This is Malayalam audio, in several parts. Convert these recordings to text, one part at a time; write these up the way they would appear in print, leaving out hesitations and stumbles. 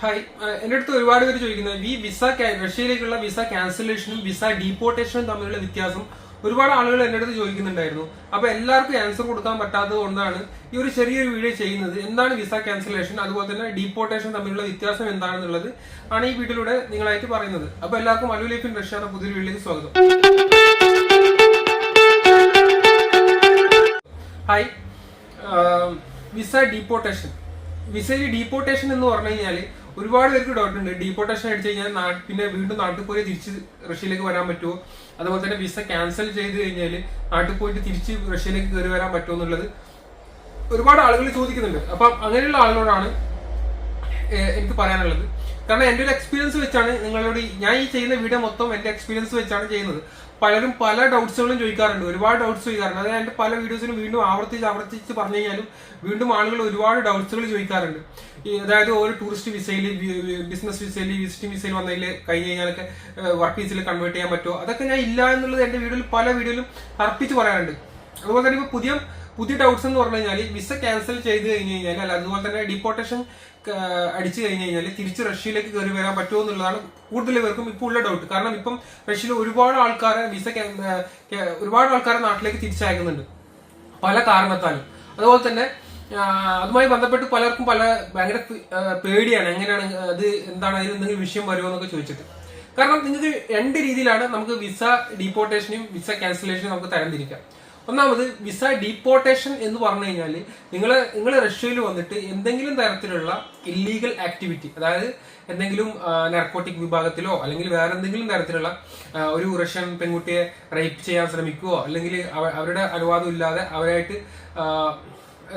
ഹായ്, എന്റെ അടുത്ത് ഒരുപാട് പേര് ചോദിക്കുന്നത് ഈ റഷ്യയിലേക്കുള്ള വിസ ക്യാൻസലേഷനും വിസ ഡീപ്പോർട്ടേഷനും തമ്മിലുള്ള വ്യത്യാസം ഒരുപാട് ആളുകൾ എന്റെ അടുത്ത് ചോദിക്കുന്നുണ്ടായിരുന്നു. അപ്പൊ എല്ലാവർക്കും ആൻസർ കൊടുക്കാൻ പറ്റാത്തത് കൊണ്ടാണ് ഈ ഒരു ചെറിയൊരു വീഡിയോ ചെയ്യുന്നത്. എന്താണ് വിസ ക്യാൻസലേഷൻ, അതുപോലെ തന്നെ ഡീപ്പോർട്ടേഷൻ തമ്മിലുള്ള വ്യത്യാസം എന്താണെന്നുള്ളത് ആണ് ഈ വീഡിയോയിലൂടെ നിങ്ങളായിട്ട് പറയുന്നത്. അപ്പൊ എല്ലാവർക്കും മല്ലു ലൈഫ് ഇൻ റഷ്യ എന്ന പുതിയൊരു വീഡിയോയിലേക്ക് സ്വാഗതം. Hi, visa deportation. വിസയിൽ ഡീപ്പോർട്ടേഷൻ എന്ന് പറഞ്ഞു കഴിഞ്ഞാൽ ഒരുപാട് പേർക്ക് ഡൗട്ട് ഉണ്ട്. ഡീപ്പോർട്ടേഷൻ അടിച്ചു കഴിഞ്ഞാൽ പിന്നെ വീണ്ടും നാട്ടിൽ പോയി തിരിച്ച് റഷ്യയിലേക്ക് വരാൻ പറ്റുമോ, അതുപോലെ തന്നെ വിസ ക്യാൻസൽ ചെയ്ത് കഴിഞ്ഞാൽ നാട്ടിൽ പോയിട്ട് തിരിച്ച് റഷ്യയിലേക്ക് കയറി വരാൻ പറ്റുമോ എന്നുള്ളത് ഒരുപാട് ആളുകൾ ചോദിക്കുന്നുണ്ട്. അപ്പം അങ്ങനെയുള്ള ആളുകളോടാണ് എനിക്ക് പറയാനുള്ളത്. കാരണം എൻ്റെ ഒരു എക്സ്പീരിയൻസ് വെച്ചാണ് നിങ്ങളോട് ഞാൻ ഈ ചെയ്യുന്ന വീഡിയോ മൊത്തം എൻ്റെ എക്സ്പീരിയൻസ് വെച്ചാണ് ചെയ്യുന്നത്. പലരും പല ഡൗട്ട്സുകളും ചോദിക്കാറുണ്ട്, ഒരുപാട് ഡൗട്ട്സ് ചോദിക്കാറുണ്ട്. അത് എൻ്റെ പല വീഡിയോസിലും വീണ്ടും ആവർത്തിച്ച് പറഞ്ഞു കഴിഞ്ഞാലും വീണ്ടും ആളുകൾ ഒരുപാട് ഡൗട്ട്സുകൾ ചോദിക്കാറുണ്ട്. അതായത് ഒരു ടൂറിസ്റ്റ് വിസയിൽ, ബിസിനസ് വിസയിൽ, വിസിറ്റിംഗ് വിസയിൽ വന്നതിൽ കഴിഞ്ഞ് കഴിഞ്ഞാലൊക്കെ വർക്ക് വിസയിൽ കൺവേർട്ട് ചെയ്യാൻ പറ്റുമോ, അതൊക്കെ ഞാൻ ഇല്ല എന്നുള്ളത് എൻ്റെ വീഡിയോയിൽ പല വീഡിയോയിലും അർപ്പിച്ച് പറയാറുണ്ട്. അതുപോലെ തന്നെ ഇപ്പോൾ പുതിയ ഡൗട്ട്സ് എന്ന് പറഞ്ഞു കഴിഞ്ഞാൽ വിസ ക്യാൻസൽ ചെയ്ത് കഴിഞ്ഞ് കഴിഞ്ഞാൽ, അല്ല അതുപോലെ തന്നെ ഡിപ്പോർട്ടേഷൻ അടിച്ചു കഴിഞ്ഞ് കഴിഞ്ഞാൽ തിരിച്ച് റഷ്യയിലേക്ക് കയറി വരാൻ പറ്റുമോ എന്നുള്ളതാണ് കൂടുതൽ പേർക്കും ഇപ്പോൾ ഉള്ള ഡൗട്ട്. കാരണം ഇപ്പം റഷ്യയിൽ ഒരുപാട് ആൾക്കാരെ നാട്ടിലേക്ക് തിരിച്ചയക്കുന്നുണ്ട് പല കാരണത്താലും. അതുപോലെ തന്നെ അതുമായി ബന്ധപ്പെട്ട് പലർക്കും ഭയങ്കര പേടിയാണ്, എങ്ങനെയാണ് അത്, എന്താണ് അതിൽ എന്തെങ്കിലും വിഷയം വരുമോ എന്നൊക്കെ ചോദിച്ചിട്ട്. കാരണം നിങ്ങൾക്ക് രണ്ട് രീതിയിലാണ് നമുക്ക് വിസ ഡീപ്പോർട്ടേഷനും വിസ ക്യാൻസലേഷനും നമുക്ക് തരംതിരിക്കാം. ഒന്നാമത് വിസ ഡീപ്പോർട്ടേഷൻ എന്ന് പറഞ്ഞു കഴിഞ്ഞാൽ നിങ്ങൾ റഷ്യയിൽ വന്നിട്ട് എന്തെങ്കിലും തരത്തിലുള്ള ഇല്ലീഗൽ ആക്ടിവിറ്റി, അതായത് എന്തെങ്കിലും നാർക്കോട്ടിക് വിഭാഗത്തിലോ അല്ലെങ്കിൽ വേറെ എന്തെങ്കിലും തരത്തിലുള്ള ഒരു റഷ്യൻ പെൺകുട്ടിയെ റേപ്പ് ചെയ്യാൻ ശ്രമിക്കുകയോ അല്ലെങ്കിൽ അവരുടെ അനുവാദം ഇല്ലാതെ അവരായിട്ട്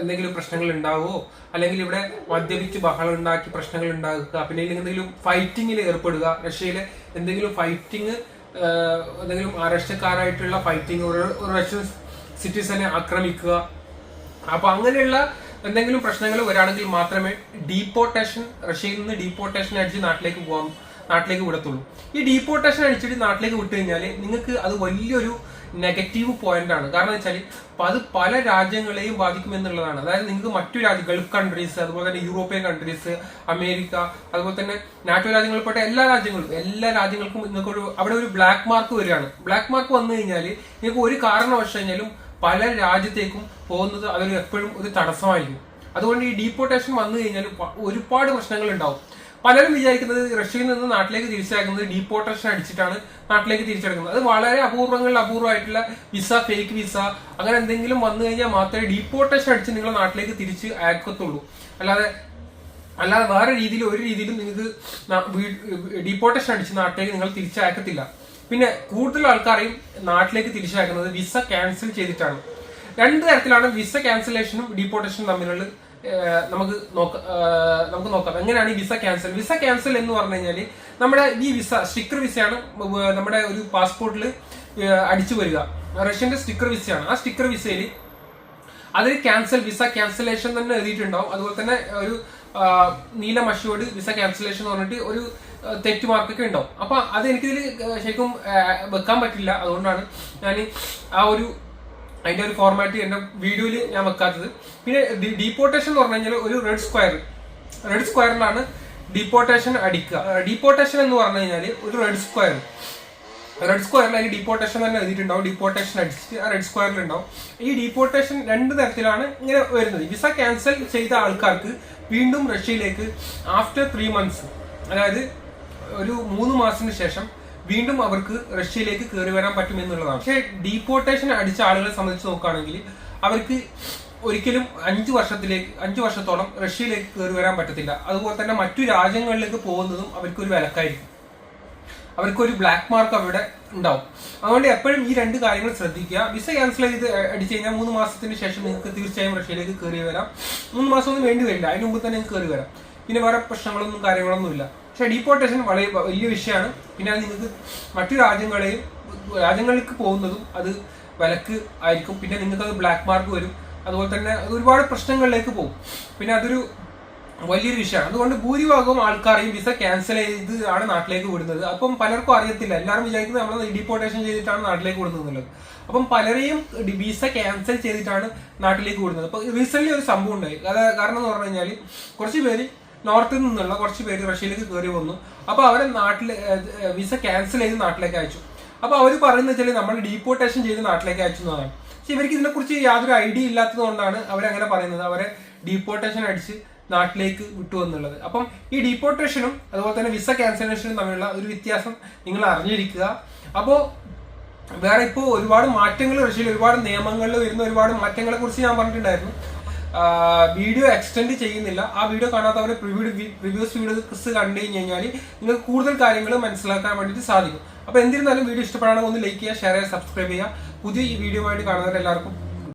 എന്തെങ്കിലും പ്രശ്നങ്ങൾ ഉണ്ടാവുകയോ, അല്ലെങ്കിൽ ഇവിടെ മദ്യപിച്ച് ബഹളം ഉണ്ടാക്കി പ്രശ്നങ്ങൾ ഉണ്ടാക്കുക, പിന്നെ എന്തെങ്കിലും ഫൈറ്റിങ്ങിൽ ഏർപ്പെടുക, റഷ്യയിലെ എന്തെങ്കിലും ഫൈറ്റിങ്, എന്തെങ്കിലും റഷ്യക്കാരായിട്ടുള്ള ഫൈറ്റിംഗ്, ഒരു റഷ്യൻ സിറ്റിസനെ ആക്രമിക്കുക, അപ്പൊ അങ്ങനെയുള്ള എന്തെങ്കിലും പ്രശ്നങ്ങൾ വരാണെങ്കിൽ മാത്രമേ ഡീപ്പോർട്ടേഷൻ, റഷ്യയിൽ നിന്ന് ഡീപ്പോർട്ടേഷൻ അടിച്ച് നാട്ടിലേക്ക് വിടത്തുള്ളൂ. ഈ ഡീപ്പോർട്ടേഷൻ അടിച്ചിട്ട് നാട്ടിലേക്ക് വിട്ടു കഴിഞ്ഞാൽ നിങ്ങൾക്ക് അത് വലിയൊരു നെഗറ്റീവ് പോയിന്റ് ആണ്. കാരണം വെച്ചാൽ അത് പല രാജ്യങ്ങളെയും ബാധിക്കുമെന്നുള്ളതാണ്. അതായത് നിങ്ങൾക്ക് മറ്റു ഗൾഫ് കൺട്രീസ്, അതുപോലെ തന്നെ യൂറോപ്യൻ കൺട്രീസ്, അമേരിക്ക, അതുപോലെ തന്നെ നാറ്റോ രാജ്യങ്ങളിൽപ്പെട്ട എല്ലാ രാജ്യങ്ങൾക്കും നിങ്ങൾക്ക് അവിടെ ഒരു ബ്ലാക്ക് മാർക്ക് വരികയാണ്. ബ്ലാക്ക് മാർക്ക് വന്നു കഴിഞ്ഞാൽ നിങ്ങൾക്ക് ഒരു കാരണവശാൽ കഴിഞ്ഞാലും പല രാജ്യത്തേക്കും പോകുന്നത് അതൊരു എപ്പോഴും ഒരു തടസ്സമായിരിക്കും. അതുകൊണ്ട് ഈ ഡീപ്പോർട്ടേഷൻ വന്നു കഴിഞ്ഞാൽ ഒരുപാട് പ്രശ്നങ്ങൾ ഉണ്ടാവും. പലരും വിചാരിക്കുന്നത് റഷ്യയിൽ നിന്ന് നാട്ടിലേക്ക് തിരിച്ചയക്കുന്നത് ഡീപ്പോർട്ടേഷൻ അടിച്ചിട്ടാണ് നാട്ടിലേക്ക് തിരിച്ചടക്കുന്നത്. അത് വളരെ അപൂർവമായിട്ടുള്ള വിസ, ഫേക്ക് വിസ, അങ്ങനെ എന്തെങ്കിലും വന്നു കഴിഞ്ഞാൽ മാത്രമേ ഡീപ്പോർട്ടേഷൻ അടിച്ച് നിങ്ങൾ നാട്ടിലേക്ക് തിരിച്ച് അയക്കത്തുള്ളൂ. അല്ലാതെ വേറെ ഒരു രീതിയിലും നിങ്ങൾക്ക് ഡീപ്പോർട്ടേഷൻ അടിച്ച് നാട്ടിലേക്ക് നിങ്ങൾ തിരിച്ചയക്കത്തില്ല. പിന്നെ കൂടുതൽ ആൾക്കാരെയും നാട്ടിലേക്ക് തിരിച്ചയക്കുന്നത് വിസ ക്യാൻസൽ ചെയ്തിട്ടാണ്. രണ്ട് തരത്തിലാണ് വിസ ക്യാൻസലേഷനും ഡീപ്പോർട്ടേഷനും തമ്മിലുള്ള നമുക്ക് നോക്കാം എങ്ങനെയാണ് ഈ വിസ ക്യാൻസൽ എന്ന് പറഞ്ഞു കഴിഞ്ഞാൽ നമ്മുടെ ഈ വിസ സ്റ്റിക്കർ വിസയാണ് നമ്മുടെ ഒരു പാസ്പോർട്ടിൽ അടിച്ചു വരിക. റഷ്യന്റെ സ്റ്റിക്കർ വിസയാണ്. ആ സ്റ്റിക്കർ വിസയിൽ അതിൽ വിസ ക്യാൻസലേഷൻ തന്നെ എഴുതിയിട്ടുണ്ടാവും. അതുപോലെ തന്നെ ഒരു നീല മഷിയോട് വിസ ക്യാൻസലേഷൻ എന്ന് പറഞ്ഞിട്ട് ഒരു തെറ്റ് മാർക്കൊക്കെ ഉണ്ടാവും. അപ്പൊ അത് എനിക്കിതിൽ ശരിക്കും വെക്കാൻ പറ്റില്ല. അതുകൊണ്ടാണ് ഞാൻ അതിന്റെ ഒരു ഫോർമാറ്റ് എന്റെ വീഡിയോയിൽ ഞാൻ വെക്കാത്തത്. പിന്നെ ഡീപ്പോർട്ടേഷൻ എന്ന് പറഞ്ഞു കഴിഞ്ഞാൽ ഒരു റെഡ് സ്ക്വയറിലാണ് ഡീപ്പോർട്ടേഷൻ അടിക്കുക. ഡീപ്പോർട്ടേഷൻ എന്ന് പറഞ്ഞു കഴിഞ്ഞാൽ ഒരു റെഡ് സ്ക്വയറിൽ അതിന് ഡീപ്പോർട്ടേഷൻ തന്നെ എഴുതിയിട്ടുണ്ടാവും. ഡീപ്പോർട്ടേഷൻ അടിച്ചിട്ട് ആ റെഡ് സ്ക്വയറിൽ ഉണ്ടാവും. ഈ ഡീപ്പോർട്ടേഷൻ രണ്ട് തരത്തിലാണ് ഇങ്ങനെ വരുന്നത്. വിസ ക്യാൻസൽ ചെയ്ത ആൾക്കാർക്ക് വീണ്ടും റഷ്യയിലേക്ക് ആഫ്റ്റർ 3 months, അതായത് ഒരു 3 മാസത്തിന് ശേഷം വീണ്ടും അവർക്ക് റഷ്യയിലേക്ക് കയറി വരാൻ പറ്റും എന്നുള്ളതാണ്. പക്ഷേ ഡീപ്പോർട്ടേഷൻ അടിച്ച ആളുകളെ സംബന്ധിച്ച് നോക്കുകയാണെങ്കിൽ അവർക്ക് ഒരിക്കലും 5 വർഷത്തോളം റഷ്യയിലേക്ക് കയറി വരാൻ പറ്റത്തില്ല. അതുപോലെ തന്നെ മറ്റു രാജ്യങ്ങളിലേക്ക് പോകുന്നതും അവർക്കൊരു വിലക്കായിരിക്കും. അവർക്കൊരു ബ്ലാക്ക് മാർക്ക് അവിടെ ഉണ്ടാവും. അതുകൊണ്ട് എപ്പോഴും ഈ രണ്ട് കാര്യങ്ങൾ ശ്രദ്ധിക്കുക. വിസ ക്യാൻസൽ ചെയ്ത് അടിച്ചു കഴിഞ്ഞാൽ 3 മാസത്തിന് ശേഷം നിങ്ങൾക്ക് തീർച്ചയായും റഷ്യയിലേക്ക് കയറി വരാം. 3 മാസമൊന്നും വേണ്ടി വരില്ല, അതിന് മുമ്പ് തന്നെ നിങ്ങൾക്ക് കയറി വരാം. പിന്നെ വേറെ പ്രശ്നങ്ങളൊന്നും കാര്യങ്ങളൊന്നും ഇല്ല. പക്ഷെ ഡീപ്പോർട്ടേഷൻ വളരെ വലിയ വിഷയമാണ്. പിന്നെ അത് നിങ്ങൾക്ക് മറ്റു രാജ്യങ്ങൾക്ക് പോകുന്നതും അത് വിലക്ക് ആയിരിക്കും. പിന്നെ നിങ്ങൾക്ക് അത് ബ്ലാക്ക് മാർക്ക് വരും. അതുപോലെ തന്നെ അത് ഒരുപാട് പ്രശ്നങ്ങളിലേക്ക് പോകും. പിന്നെ അതൊരു വലിയൊരു വിഷയമാണ്. അതുകൊണ്ട് ഭൂരിഭാഗവും ആൾക്കാരെയും വിസ ക്യാൻസൽ ചെയ്ത് ആണ് നാട്ടിലേക്ക് വിടുന്നത്. അപ്പം പലർക്കും അറിയത്തില്ല. എല്ലാവരും വിചാരിക്കുന്നത് നമ്മൾ ഡീപ്പോർട്ടേഷൻ ചെയ്തിട്ടാണ് നാട്ടിലേക്ക് വിടുന്നത് എന്നുള്ളത്. അപ്പം പലരെയും വിസ ക്യാൻസൽ ചെയ്തിട്ടാണ് നാട്ടിലേക്ക് വിടുന്നത്. അപ്പൊ റീസെന്റ് ഒരു സംഭവം ഉണ്ടായി. കാരണം എന്ന് പറഞ്ഞു കഴിഞ്ഞാൽ കുറച്ച് പേര് നോർത്തിൽ നിന്നുള്ള കുറച്ച് പേര് റഷ്യയിലേക്ക് കയറി വന്നു. അപ്പൊ അവരെ വിസ ക്യാൻസൽ ചെയ്ത് നാട്ടിലേക്ക് അയച്ചു. അപ്പൊ അവർ പറയുന്നത് വെച്ചാൽ നമ്മൾ ഡീപ്പോർട്ടേഷൻ ചെയ്ത് നാട്ടിലേക്ക് അയച്ചു എന്നതാണ്. പക്ഷെ ഇവർക്ക് ഇതിനെക്കുറിച്ച് യാതൊരു ഐഡിയ ഇല്ലാത്തത് കൊണ്ടാണ് അവരങ്ങനെ പറയുന്നത്, അവരെ ഡീപ്പോർട്ടേഷൻ അടിച്ച് നാട്ടിലേക്ക് വിട്ടു എന്നുള്ളത്. അപ്പം ഈ ഡീപ്പോർട്ടേഷനും അതുപോലെ തന്നെ വിസ ക്യാൻസലേഷനും തമ്മിലുള്ള ഒരു വ്യത്യാസം നിങ്ങൾ അറിഞ്ഞിരിക്കുക. അപ്പോൾ വേറെ ഇപ്പോൾ ഒരുപാട് മാറ്റങ്ങൾ റഷ്യയിൽ, ഒരുപാട് നിയമങ്ങളിൽ വരുന്ന ഒരുപാട് മാറ്റങ്ങളെ കുറിച്ച് ഞാൻ പറഞ്ഞിട്ടുണ്ടായിരുന്നു. വീഡിയോ എക്സ്റ്റെൻഡ് ചെയ്യുന്നില്ല. ആ വീഡിയോ കാണാത്തവരെ പ്രിവ്യൂസ് വീഡിയോസ് കണ്ടു കഴിഞ്ഞാൽ നിങ്ങൾക്ക് കൂടുതൽ കാര്യങ്ങൾ മനസ്സിലാക്കാൻ വേണ്ടിയിട്ട് സാധിക്കും. അപ്പോൾ എന്നിരുന്നാലും വീഡിയോ ഇഷ്ടപ്പെടാണെങ്കിൽ ഒന്ന് ലൈക്ക് ചെയ്യുക, ഷെയർ ചെയ്യുക, സബ്സ്ക്രൈബ് ചെയ്യുക. പുതിയ ഈ വീഡിയോ ആയിട്ട് കാണുന്നവരെല്ലാവർക്കും